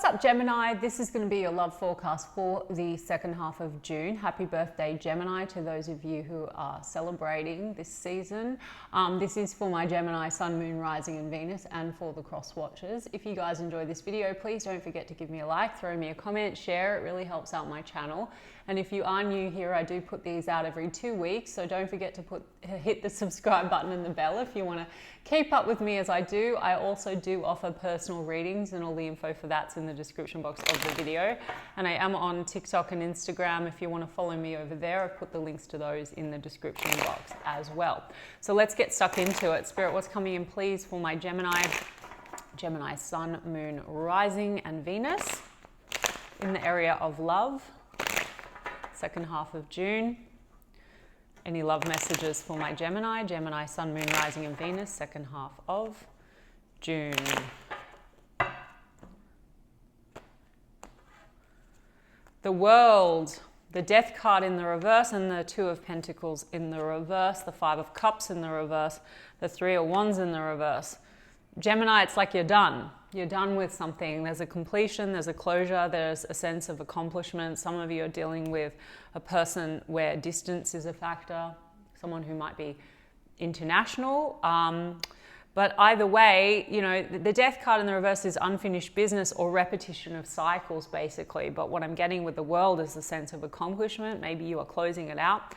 What's up, Gemini? This is going to be your love forecast for the second half of June. Happy birthday, Gemini, to those of you who are celebrating this season. This is for my Gemini Sun, Moon, Rising and Venus, and for the cross watchers. If you guys enjoy this video, please don't forget to give me a like, throw me a comment, share. It really helps out my channel. And if you are new here, I do put these out every 2 weeks, so don't forget to hit the subscribe button and the bell if you want to keep up with me as I do. I also do offer personal readings, and all the info for that's in the description box of the video. And I am on TikTok and Instagram. If you want to follow me over there, I've put the links to those in the description box as well. So let's get stuck into it. Spirit, what's coming in, please, for my Gemini Sun, Moon, Rising and Venus in the area of love, second half of June. Any love messages for my Gemini Sun, Moon, Rising and Venus, second half of June. The World, the Death card in the reverse and the Two of Pentacles in the reverse, the Five of Cups in the reverse, the Three of Wands in the reverse. Gemini, it's like you're done. You're done with something. There's a completion, there's a closure, there's a sense of accomplishment. Some of you are dealing with a person where distance is a factor, someone who might be international. But either way, you know, the Death card in the reverse is unfinished business or repetition of cycles, basically. But what I'm getting with the World is a sense of accomplishment. Maybe you are closing it out.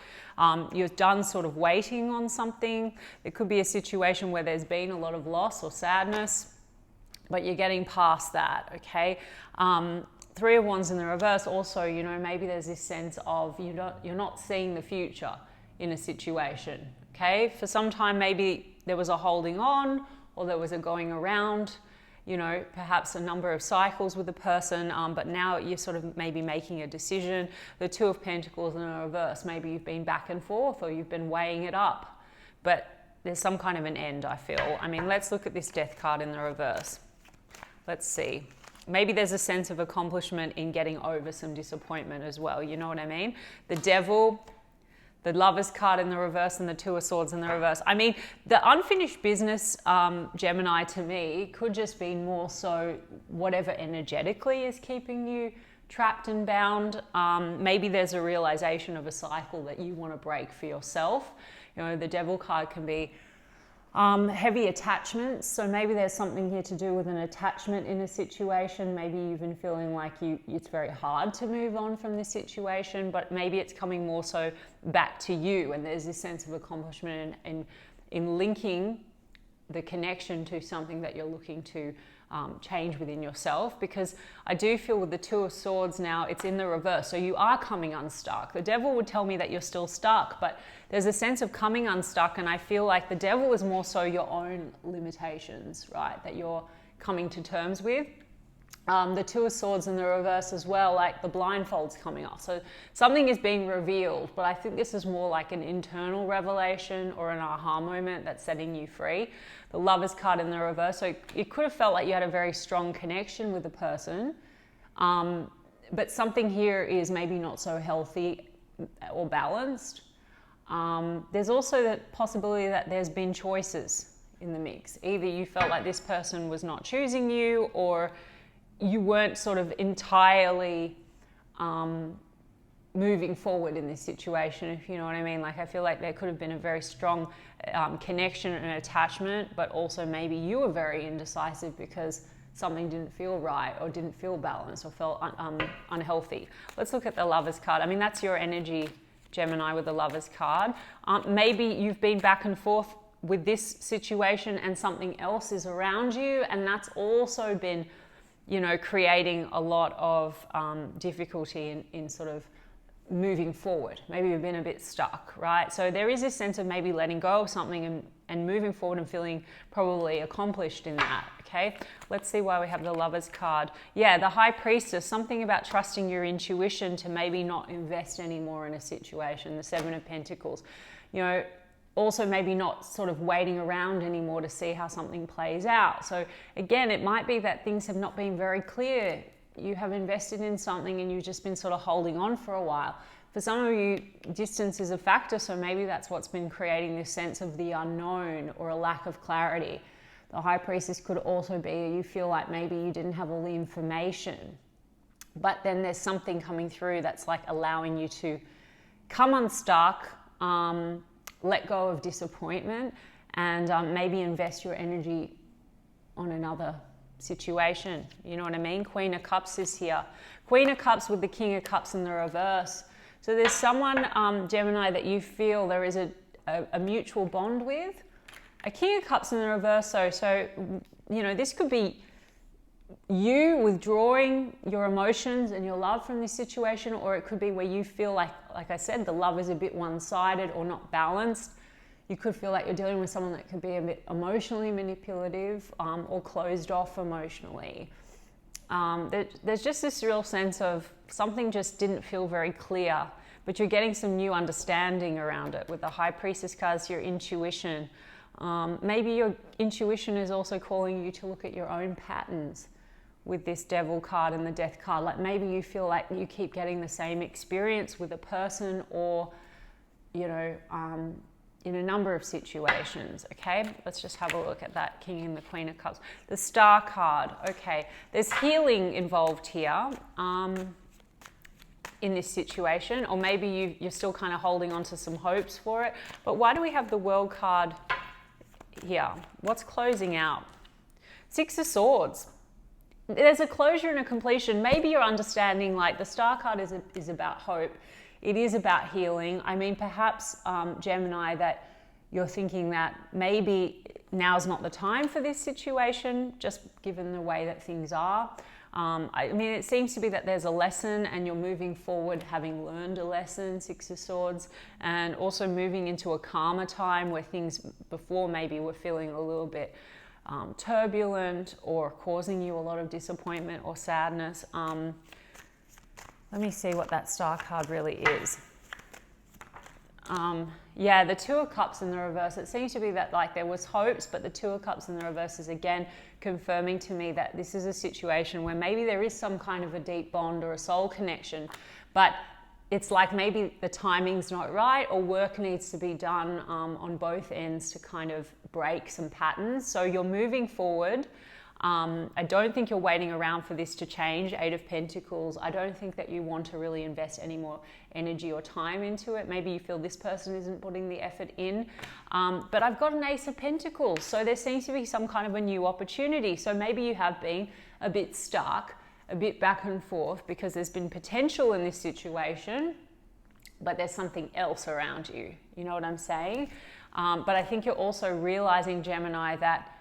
You're done sort of waiting on something. It could be a situation where there's been a lot of loss or sadness, but you're getting past that, okay? Three of Wands in the reverse also, you know, maybe there's this sense of you're not seeing the future in a situation, okay? For some time, maybe there was a holding on or there was a going around, you know, perhaps a number of cycles with the person, but now you're sort of maybe making a decision. The Two of Pentacles in the reverse, maybe you've been back and forth or you've been weighing it up, but there's some kind of an end, I feel. I mean, let's look at this Death card in the reverse. Let's see. Maybe there's a sense of accomplishment in getting over some disappointment as well. You know what I mean? The Devil, the Lovers card in the reverse and the Two of Swords in the reverse. I mean, the unfinished business, Gemini, to me, could just be more so whatever energetically is keeping you trapped and bound. Maybe there's a realization of a cycle that you want to break for yourself. You know, the Devil card can be heavy attachments. So maybe there's something here to do with an attachment in a situation. Maybe you've been feeling like it's very hard to move on from this situation, but maybe it's coming more so back to you. And there's this sense of accomplishment in linking the connection to something that you're looking to change within yourself. Because I do feel with the Two of Swords now, it's in the reverse. So you are coming unstuck. The Devil would tell me that you're still stuck, but there's a sense of coming unstuck. And I feel like the Devil is more so your own limitations, right? That you're coming to terms with. The Two of Swords in the reverse as well, like the blindfold's coming off. So something is being revealed, but I think this is more like an internal revelation or an aha moment that's setting you free. The Lovers card in the reverse. So it could have felt like you had a very strong connection with the person, but something here is maybe not so healthy or balanced. There's also the possibility that there's been choices in the mix. Either you felt like this person was not choosing you, or you weren't sort of entirely moving forward in this situation, if you know what I mean. Like, I feel like there could have been a very strong connection and attachment, but also maybe you were very indecisive because something didn't feel right or didn't feel balanced or felt unhealthy. Let's look at the Lovers card. I mean, that's your energy, Gemini, with the Lovers card. Maybe you've been back and forth with this situation and something else is around you, and that's also been, you know, creating a lot of difficulty in sort of moving forward. Maybe you've been a bit stuck, right? So there is this sense of maybe letting go of something and moving forward and feeling probably accomplished in that, okay? Let's see why we have the Lovers card. Yeah, the High Priestess, something about trusting your intuition to maybe not invest anymore in a situation. The Seven of Pentacles, you know, also maybe not sort of waiting around anymore to see how something plays out. So again, it might be that things have not been very clear. You have invested in something and you've just been sort of holding on for a while. For some of you, distance is a factor, so maybe that's what's been creating this sense of the unknown or a lack of clarity. The High Priestess could also be you feel like maybe you didn't have all the information, but then there's something coming through that's like allowing you to come unstuck, let go of disappointment, and maybe invest your energy on another situation. You know what I mean? Queen of Cups is here. Queen of Cups with the King of Cups in the reverse. So there's someone, Gemini, that you feel there is a mutual bond with. A King of Cups in the reverse, so you know, this could be you withdrawing your emotions and your love from this situation, or it could be where you feel like I said, the love is a bit one-sided or not balanced. You could feel like you're dealing with someone that could be a bit emotionally manipulative, or closed off emotionally. There's just this real sense of something just didn't feel very clear, but you're getting some new understanding around it with the High Priestess cards, your intuition. Maybe your intuition is also calling you to look at your own patterns with this Devil card and the Death card. Like maybe you feel like you keep getting the same experience with a person, or, you know, in a number of situations. Okay, let's just have a look at that King and the Queen of Cups. The Star card. Okay, there's healing involved here in this situation, or maybe you're still kind of holding on to some hopes for it. But why do we have the World card here? What's closing out? Six of Swords. There's a closure and a completion. Maybe you're understanding, like the Star card is about hope. It is about healing. I mean, perhaps, Gemini, that you're thinking that maybe now's not the time for this situation, just given the way that things are. I mean, it seems to be that there's a lesson and you're moving forward having learned a lesson, Six of Swords, and also moving into a calmer time where things before maybe were feeling a little bit turbulent or causing you a lot of disappointment or sadness. Let me see what that Star card really is. Yeah, the Two of Cups in the reverse. It seems to be that like there was hopes, but the Two of Cups in the reverse is again confirming to me that this is a situation where maybe there is some kind of a deep bond or a soul connection, but it's like maybe the timing's not right, or work needs to be done on both ends to kind of break some patterns. So you're moving forward. I don't think you're waiting around for this to change. Eight of Pentacles. I don't think that you want to really invest any more energy or time into it. Maybe you feel this person isn't putting the effort in. But I've got an Ace of Pentacles. So there seems to be some kind of a new opportunity. So maybe you have been a bit stuck, a bit back and forth, because there's been potential in this situation, but there's something else around you. You know what I'm saying? But I think you're also realizing, Gemini, that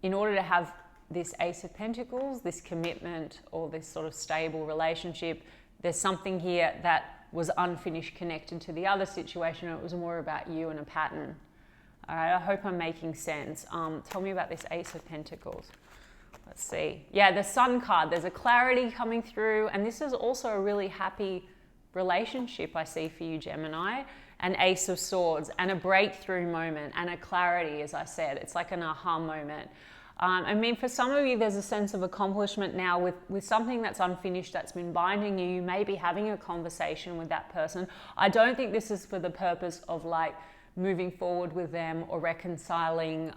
in order to have this Ace of Pentacles, this commitment, or this sort of stable relationship, there's something here that was unfinished connected to the other situation. It was more about you and a pattern. All right, I hope I'm making sense. Tell me about this Ace of Pentacles. Let's see. Yeah, the Sun card, there's a clarity coming through, and this is also a really happy relationship I see for you, Gemini. An Ace of Swords, and a breakthrough moment, and a clarity, as I said. It's like an aha moment. I mean, for some of you, there's a sense of accomplishment now with something that's unfinished that's been binding you. You may be having a conversation with that person. I don't think this is for the purpose of like moving forward with them or reconciling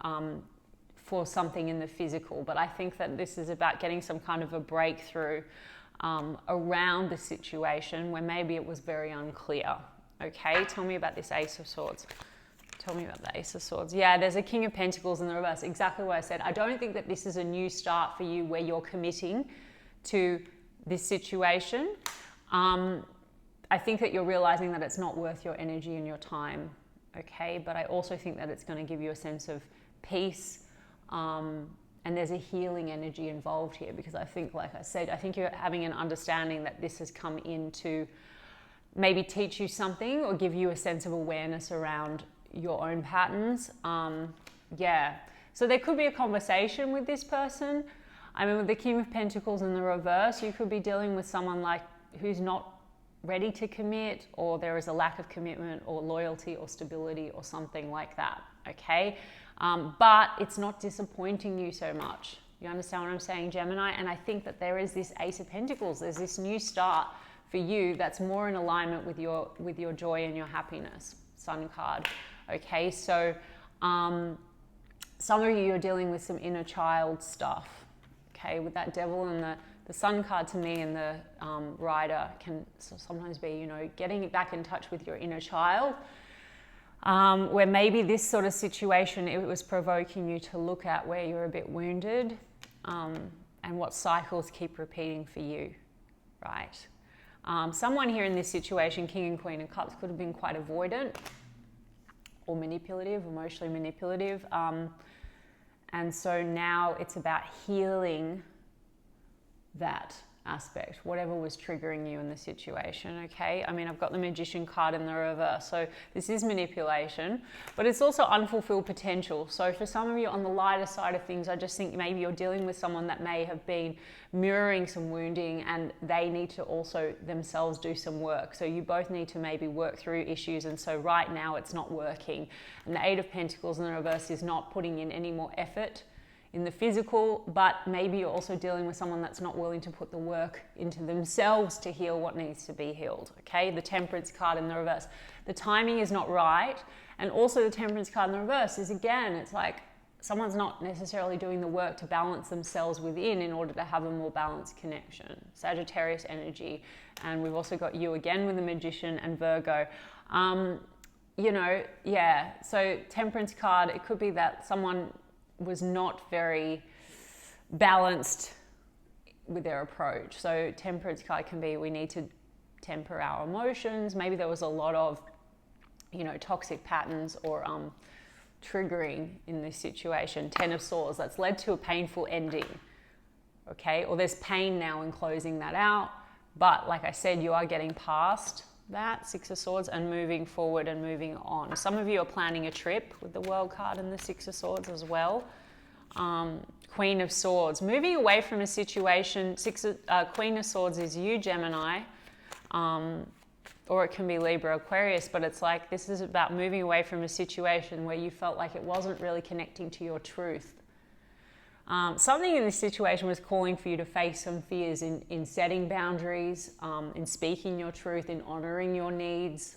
for something in the physical, but I think that this is about getting some kind of a breakthrough around the situation where maybe it was very unclear. Okay, tell me about this Ace of Swords. Tell me about the Ace of Swords. Yeah, there's a King of Pentacles in the reverse. Exactly what I said. I don't think that this is a new start for you where you're committing to this situation. I think that you're realizing that it's not worth your energy and your time. Okay, but I also think that it's going to give you a sense of peace. And there's a healing energy involved here, because I think, like I said, I think you're having an understanding that this has come in to maybe teach you something or give you a sense of awareness around your own patterns. Yeah, so there could be a conversation with this person. I mean, with the King of Pentacles in the reverse, you could be dealing with someone like who's not ready to commit, or there is a lack of commitment or loyalty or stability or something like that. Okay, but it's not disappointing you so much. You understand what I'm saying, Gemini? And I think that there is this Ace of Pentacles. There's this new start for you that's more in alignment with your joy and your happiness. Sun card. Okay, so some of you are dealing with some inner child stuff, okay? With that devil and the sun card to me and the rider can sometimes be, you know, getting back in touch with your inner child, where maybe this sort of situation, it was provoking you to look at where you're a bit wounded and what cycles keep repeating for you, right? Someone here in this situation, King and Queen of Cups, could have been quite avoidant or manipulative, emotionally manipulative. And so now it's about healing that aspect, whatever was triggering you in the situation, okay? I mean, I've got the Magician card in the reverse, so this is manipulation, but it's also unfulfilled potential. So for some of you on the lighter side of things, I just think maybe you're dealing with someone that may have been mirroring some wounding and they need to also themselves do some work. So you both need to maybe work through issues, and so right now it's not working. And the Eight of Pentacles in the reverse is not putting in any more effort in the physical, but maybe you're also dealing with someone that's not willing to put the work into themselves to heal what needs to be healed, okay? The Temperance card in the reverse. The timing is not right, and also the Temperance card in the reverse is, again, it's like someone's not necessarily doing the work to balance themselves within in order to have a more balanced connection. Sagittarius energy, and we've also got you again with the Magician and Virgo. You know, yeah, so Temperance card, it could be that someone was not very balanced with their approach. So Temperance card can be, we need to temper our emotions. Maybe there was a lot of, you know, toxic patterns or triggering in this situation. Ten of Swords, that's led to a painful ending, okay? Or there's pain now in closing that out. But like I said, you are getting past that, Six of Swords, and moving forward and moving on. Some of you are planning a trip with the World card and the Six of Swords as well. Queen of Swords, moving away from a situation. Queen of Swords is you, Gemini, or it can be Libra, Aquarius, but it's like this is about moving away from a situation where you felt like it wasn't really connecting to your truth. Something in this situation was calling for you to face some fears in setting boundaries, in speaking your truth, in honoring your needs.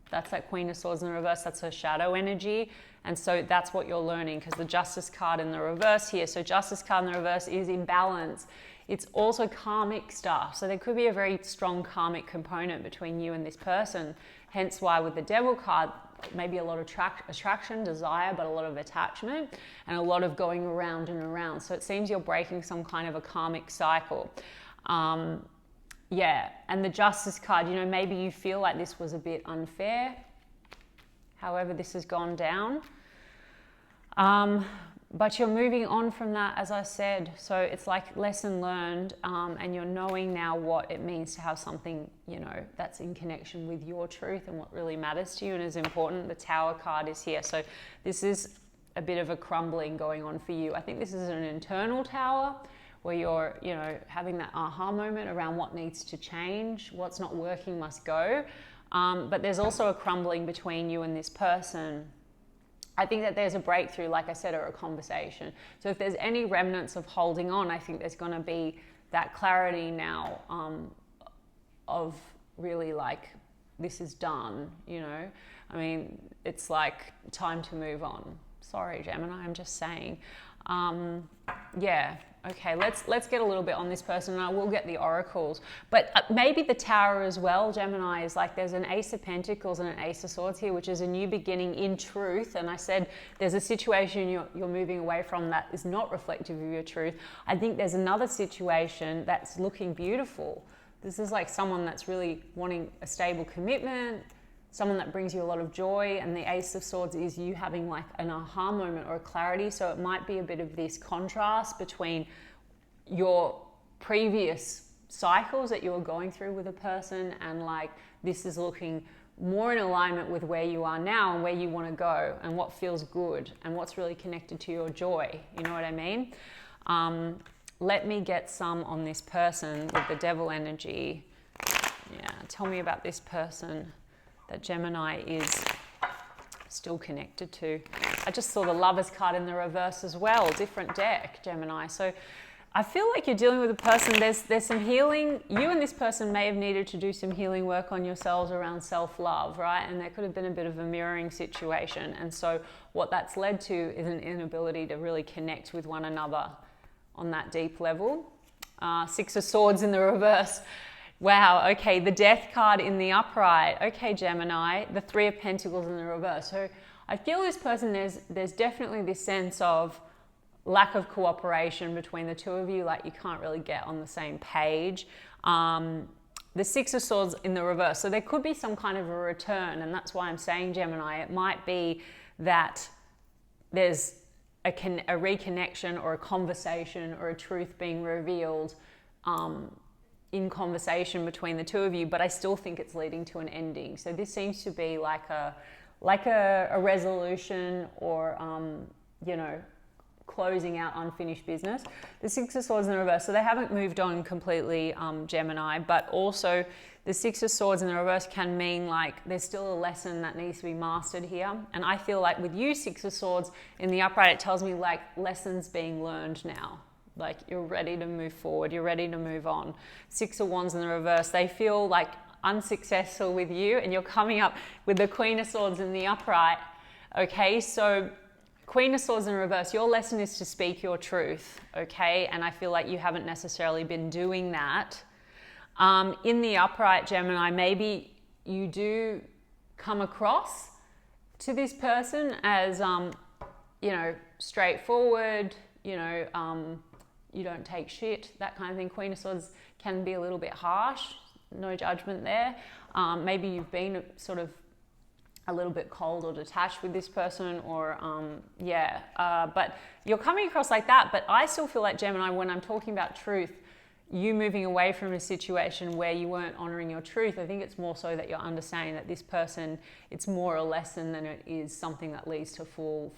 That's that Queen of Swords in the reverse. That's her shadow energy. And so that's what you're learning, because the Justice card in the reverse here. So Justice card in the reverse is imbalance. It's also karmic stuff. So there could be a very strong karmic component between you and this person. Hence why with the Devil card, maybe a lot of attraction, desire, but a lot of attachment and a lot of going around and around. So it seems you're breaking some kind of a karmic cycle. Yeah, and the Justice card, you know, maybe you feel like this was a bit unfair. However, this has gone down. But you're moving on from that, as I said. So it's like lesson learned, and you're knowing now what it means to have something, you know, that's in connection with your truth and what really matters to you and is important. The Tower card is here. So this is a bit of a crumbling going on for you. I think this is an internal tower where you're, you know, having that aha moment around what needs to change, what's not working must go. But there's also a crumbling between you and this person. I think that there's a breakthrough, like I said, or a conversation. So if there's any remnants of holding on, I think there's going to be that clarity now of really like, this is done, you know. I mean, it's like time to move on. Sorry, Gemini, I'm just saying. Yeah, okay, let's get a little bit on this person, and I will get the oracles. But maybe the Tower as well, Gemini, is like there's an Ace of Pentacles and an Ace of Swords here, which is a new beginning in truth. And I said there's a situation you're moving away from that is not reflective of your truth. I think there's another situation that's looking beautiful. This is like someone that's really wanting a stable commitment, someone that brings you a lot of joy, and the Ace of Swords is you having like an aha moment or a clarity. So it might be a bit of this contrast between your previous cycles that you were going through with a person, and like this is looking more in alignment with where you are now and where you want to go and what feels good and what's really connected to your joy. You know what I mean? Let me get some on this person with the Devil energy. Yeah, tell me about this person that Gemini is still connected to. I just saw the Lovers card in the reverse as well, different deck, Gemini. So I feel like you're dealing with a person, there's some healing. You and this person may have needed to do some healing work on yourselves around self-love, right? And there could have been a bit of a mirroring situation. And so what that's led to is an inability to really connect with one another on that deep level. Six of Swords in the reverse. Wow, okay, the Death card in the upright. Okay, Gemini, the Three of Pentacles in the reverse. So I feel this person, there's definitely this sense of lack of cooperation between the two of you, like you can't really get on the same page. The Six of Swords in the reverse. So there could be some kind of a return, and that's why I'm saying, Gemini, it might be that there's a reconnection or a conversation or a truth being revealed in conversation between the two of you, but I still think it's leading to an ending. So this seems to be like a resolution or, you know, closing out unfinished business. The Six of Swords in the reverse. So they haven't moved on completely, Gemini, but also the Six of Swords in the reverse can mean like there's still a lesson that needs to be mastered here. And I feel like with you, Six of Swords in the upright, it tells me like lessons being learned now. Like you're ready to move forward. You're ready to move on. Six of Wands in the reverse. They feel like unsuccessful with you, and you're coming up with the Queen of Swords in the upright. Okay, so Queen of Swords in reverse, your lesson is to speak your truth, okay? And I feel like you haven't necessarily been doing that. In the upright, Gemini, maybe you do come across to this person as, you know, straightforward, you know, you don't take shit, that kind of thing. Queen of Swords can be a little bit harsh, no judgment there. Maybe you've been sort of a little bit cold or detached with this person, or but you're coming across like that. But I still feel like, Gemini, when I'm talking about truth, you moving away from a situation where you weren't honoring your truth, I think it's more so that you're understanding that this person, it's more a lesson than it is something that leads to full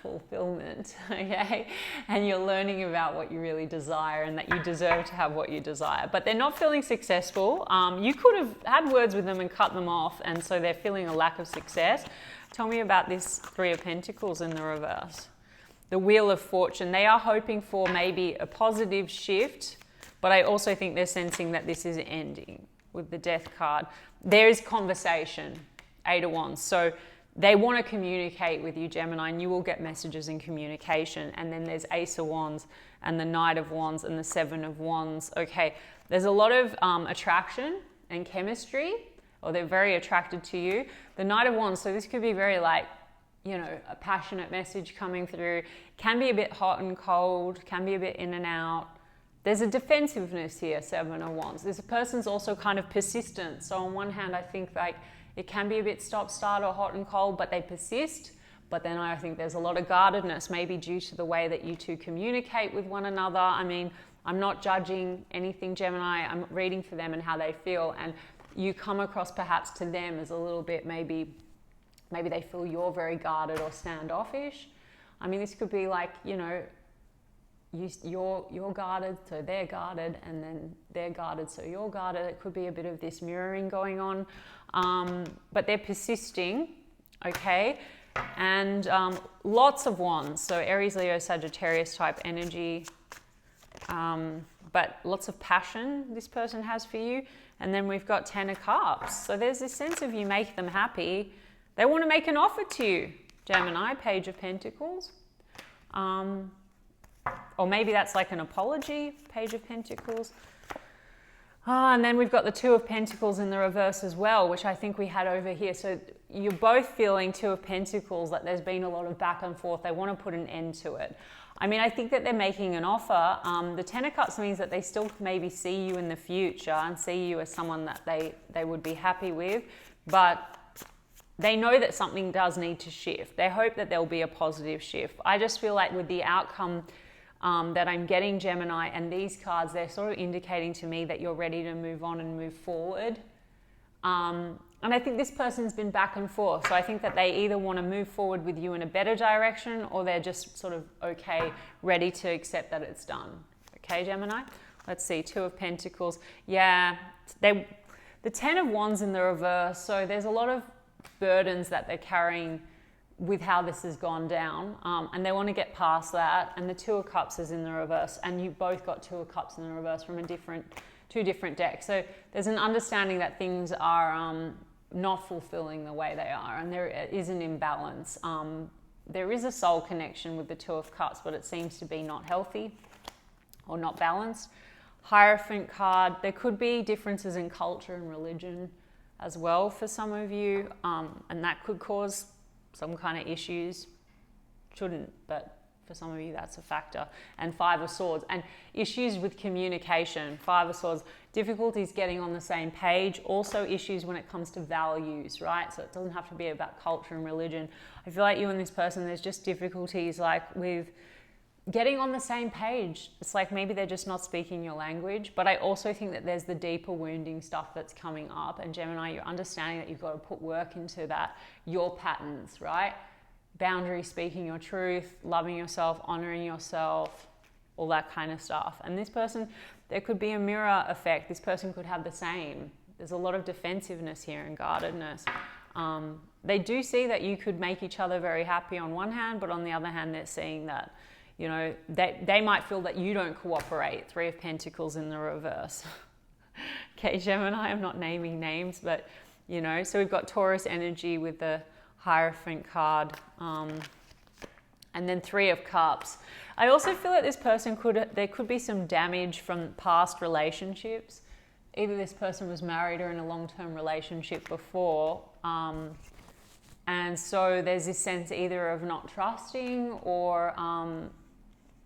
fulfillment, okay? And you're learning about what you really desire and that you deserve to have what you desire. But they're not feeling successful. You could have had words with them and cut them off, and so they're feeling a lack of success. Tell me about this Three of Pentacles in the reverse. The Wheel of Fortune. They are hoping for maybe a positive shift, but I also think they're sensing that this is ending with the Death card. There is conversation, Eight of Wands. So they want to communicate with you, Gemini, and you will get messages in communication. And then there's Ace of Wands and the Knight of Wands and the Seven of Wands. Okay, there's a lot of attraction and chemistry, or they're very attracted to you. The Knight of Wands, so this could be very like, you know, a passionate message coming through. Can be a bit hot and cold, can be a bit in and out. There's a defensiveness here, Seven of Wands. This person's also kind of persistent. So on one hand, I think like, it can be a bit stop-start or hot and cold, but they persist. But then I think there's a lot of guardedness, maybe due to the way that you two communicate with one another. I mean, I'm not judging anything, Gemini. I'm reading for them and how they feel. And you come across perhaps to them as a little bit, maybe they feel you're very guarded or standoffish. I mean, this could be like, you know, you're guarded, so they're guarded, and then they're guarded, so you're guarded. It could be a bit of this mirroring going on. But they're persisting, okay? And lots of wands, so Aries, Leo, Sagittarius type energy. But lots of passion this person has for you. And then we've got Ten of Cups. So there's this sense of you make them happy. They want to make an offer to you, Gemini, Page of Pentacles. Or maybe that's like an apology, Page of Pentacles. And then we've got the Two of Pentacles in the reverse as well, which I think we had over here. So you're both feeling Two of Pentacles, that there's been a lot of back and forth. They want to put an end to it. I mean, I think that they're making an offer. The Ten of Cups means that they still maybe see you in the future and see you as someone that they would be happy with. But they know that something does need to shift. They hope that there'll be a positive shift. I just feel like with the outcome that I'm getting, Gemini, and these cards, they're sort of indicating to me that you're ready to move on and move forward. And I think this person's been back and forth. So I think that they either want to move forward with you in a better direction, or they're just sort of okay, ready to accept that it's done. Okay, Gemini? Let's see, Two of Pentacles. Yeah, the Ten of Wands in the reverse. So there's a lot of burdens that they're carrying with how this has gone down, and they want to get past that. And the Two of Cups is in the reverse, and you both got Two of Cups in the reverse from two different decks. So there's an understanding that things are not fulfilling the way they are, and there is an imbalance. There is a soul connection with the Two of Cups, but it seems to be not healthy or not balanced. Hierophant card, there could be differences in culture and religion as well for some of you, and that could cause some kind of issues. Shouldn't, but for some of you that's a factor. And Five of Swords, and issues with communication. Five of Swords, difficulties getting on the same page. Also issues when it comes to values, right? So it doesn't have to be about culture and religion. I feel like you and this person, there's just difficulties like with getting on the same page. It's like maybe they're just not speaking your language. But I also think that there's the deeper wounding stuff that's coming up. And Gemini, you're understanding that you've got to put work into that, your patterns, right? Boundary, speaking your truth, loving yourself, honoring yourself, all that kind of stuff. And this person, there could be a mirror effect. This person could have the same. There's a lot of defensiveness here and guardedness. They do see that you could make each other very happy on one hand, but on the other hand, they're seeing that, you know, they might feel that you don't cooperate. Three of Pentacles in the reverse. Okay, Gemini, I'm not naming names, but, you know, so we've got Taurus energy with the Hierophant card, and then Three of Cups. I also feel like this person there could be some damage from past relationships. Either this person was married or in a long-term relationship before, and so there's this sense either of not trusting or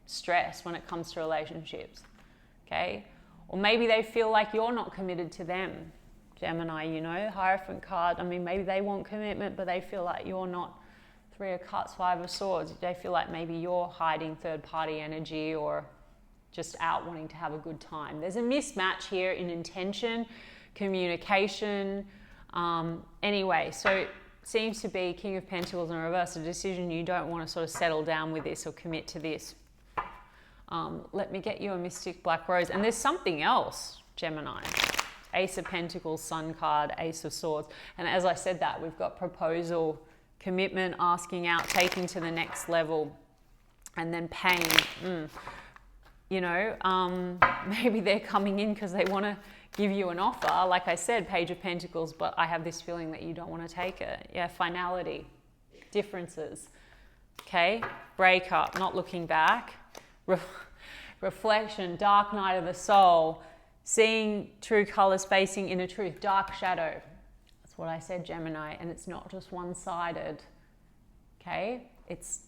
stress when it comes to relationships, okay? Or maybe they feel like you're not committed to them. Gemini, you know, Hierophant card, I mean, maybe they want commitment, but they feel like you're not. Three of Cups, Five of Swords, they feel like maybe you're hiding third-party energy or just out wanting to have a good time. There's a mismatch here in intention, communication. Anyway, so seems to be King of Pentacles in reverse, a decision you don't want to sort of settle down with this or commit to this. Let me get you a Mystic Black Rose. And there's something else, Gemini. Ace of Pentacles, Sun card, Ace of Swords. And as I said that, we've got proposal, commitment, asking out, taking to the next level, and then pain. You know, maybe they're coming in because they want to give you an offer. Like I said, Page of Pentacles, but I have this feeling that you don't want to take it. Yeah, finality, differences. Okay, breakup, not looking back. Reflection, dark night of the soul. Seeing true colors, facing inner truth, dark shadow. That's what I said, Gemini, and it's not just one-sided, okay? It's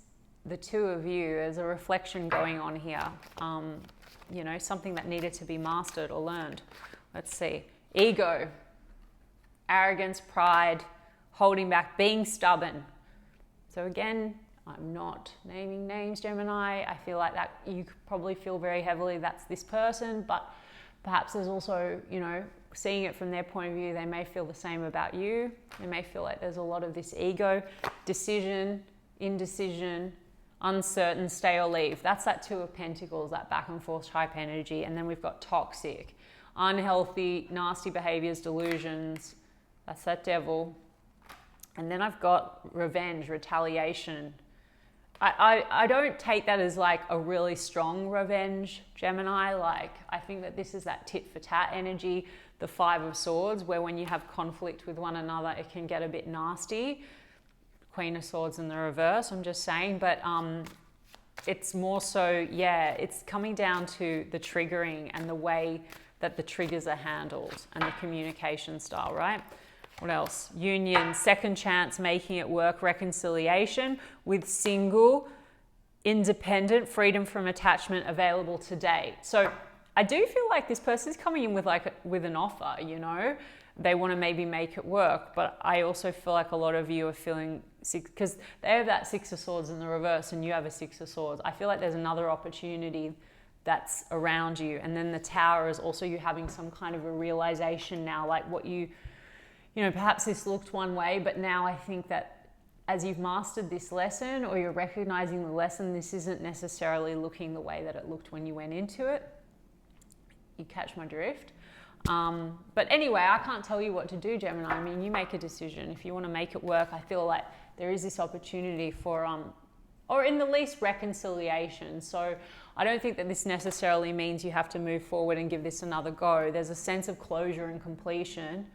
the two of you. There's a reflection going on here. You know, something that needed to be mastered or learned. Let's see. Ego, arrogance, pride, holding back, being stubborn. So again, I'm not naming names, Gemini. I feel like that you could probably feel very heavily that's this person, but perhaps there's also, you know, seeing it from their point of view, they may feel the same about you. They may feel like there's a lot of this ego, decision, indecision, uncertain, stay or leave. That's that Two of Pentacles, that back and forth type energy. And then we've got toxic, unhealthy, nasty behaviors, delusions. That's that Devil. And then I've got revenge, retaliation. I don't take that as like a really strong revenge, Gemini. Like, I think that this is that tit for tat energy, the Five of Swords, where when you have conflict with one another, it can get a bit nasty. Queen of Swords in the reverse, I'm just saying. But it's more so, yeah, it's coming down to the triggering and the way that the triggers are handled and the communication style, right? What else? Union, second chance, making it work, reconciliation with single, independent, freedom from attachment available today. So I do feel like this person is coming in with an offer, you know. They want to maybe make it work, but I also feel like a lot of you are feeling sick because they have that Six of Swords in the reverse and you have a Six of Swords. I feel like there's another opportunity that's around you. And then the Tower is also you having some kind of a realization now, like what you know, perhaps this looked one way, but now I think that as you've mastered this lesson or you're recognizing the lesson, this isn't necessarily looking the way that it looked when you went into it. You catch my drift? But anyway, I can't tell you what to do, Gemini. I mean, you make a decision. If you want to make it work, I feel like there is this opportunity for, or in the least, reconciliation. So I don't think that this necessarily means you have to move forward and give this another go. There's a sense of closure and completion.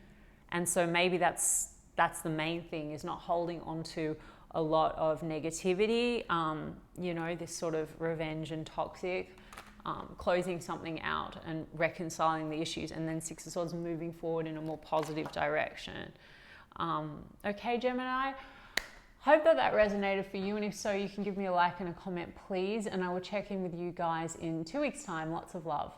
And so maybe that's the main thing, is not holding on to a lot of negativity, you know, this sort of revenge and toxic, closing something out and reconciling the issues, and then Six of Swords moving forward in a more positive direction. Okay, Gemini, hope that resonated for you, and if so, you can give me a like and a comment, please, and I will check in with you guys in 2 weeks' time. Lots of love.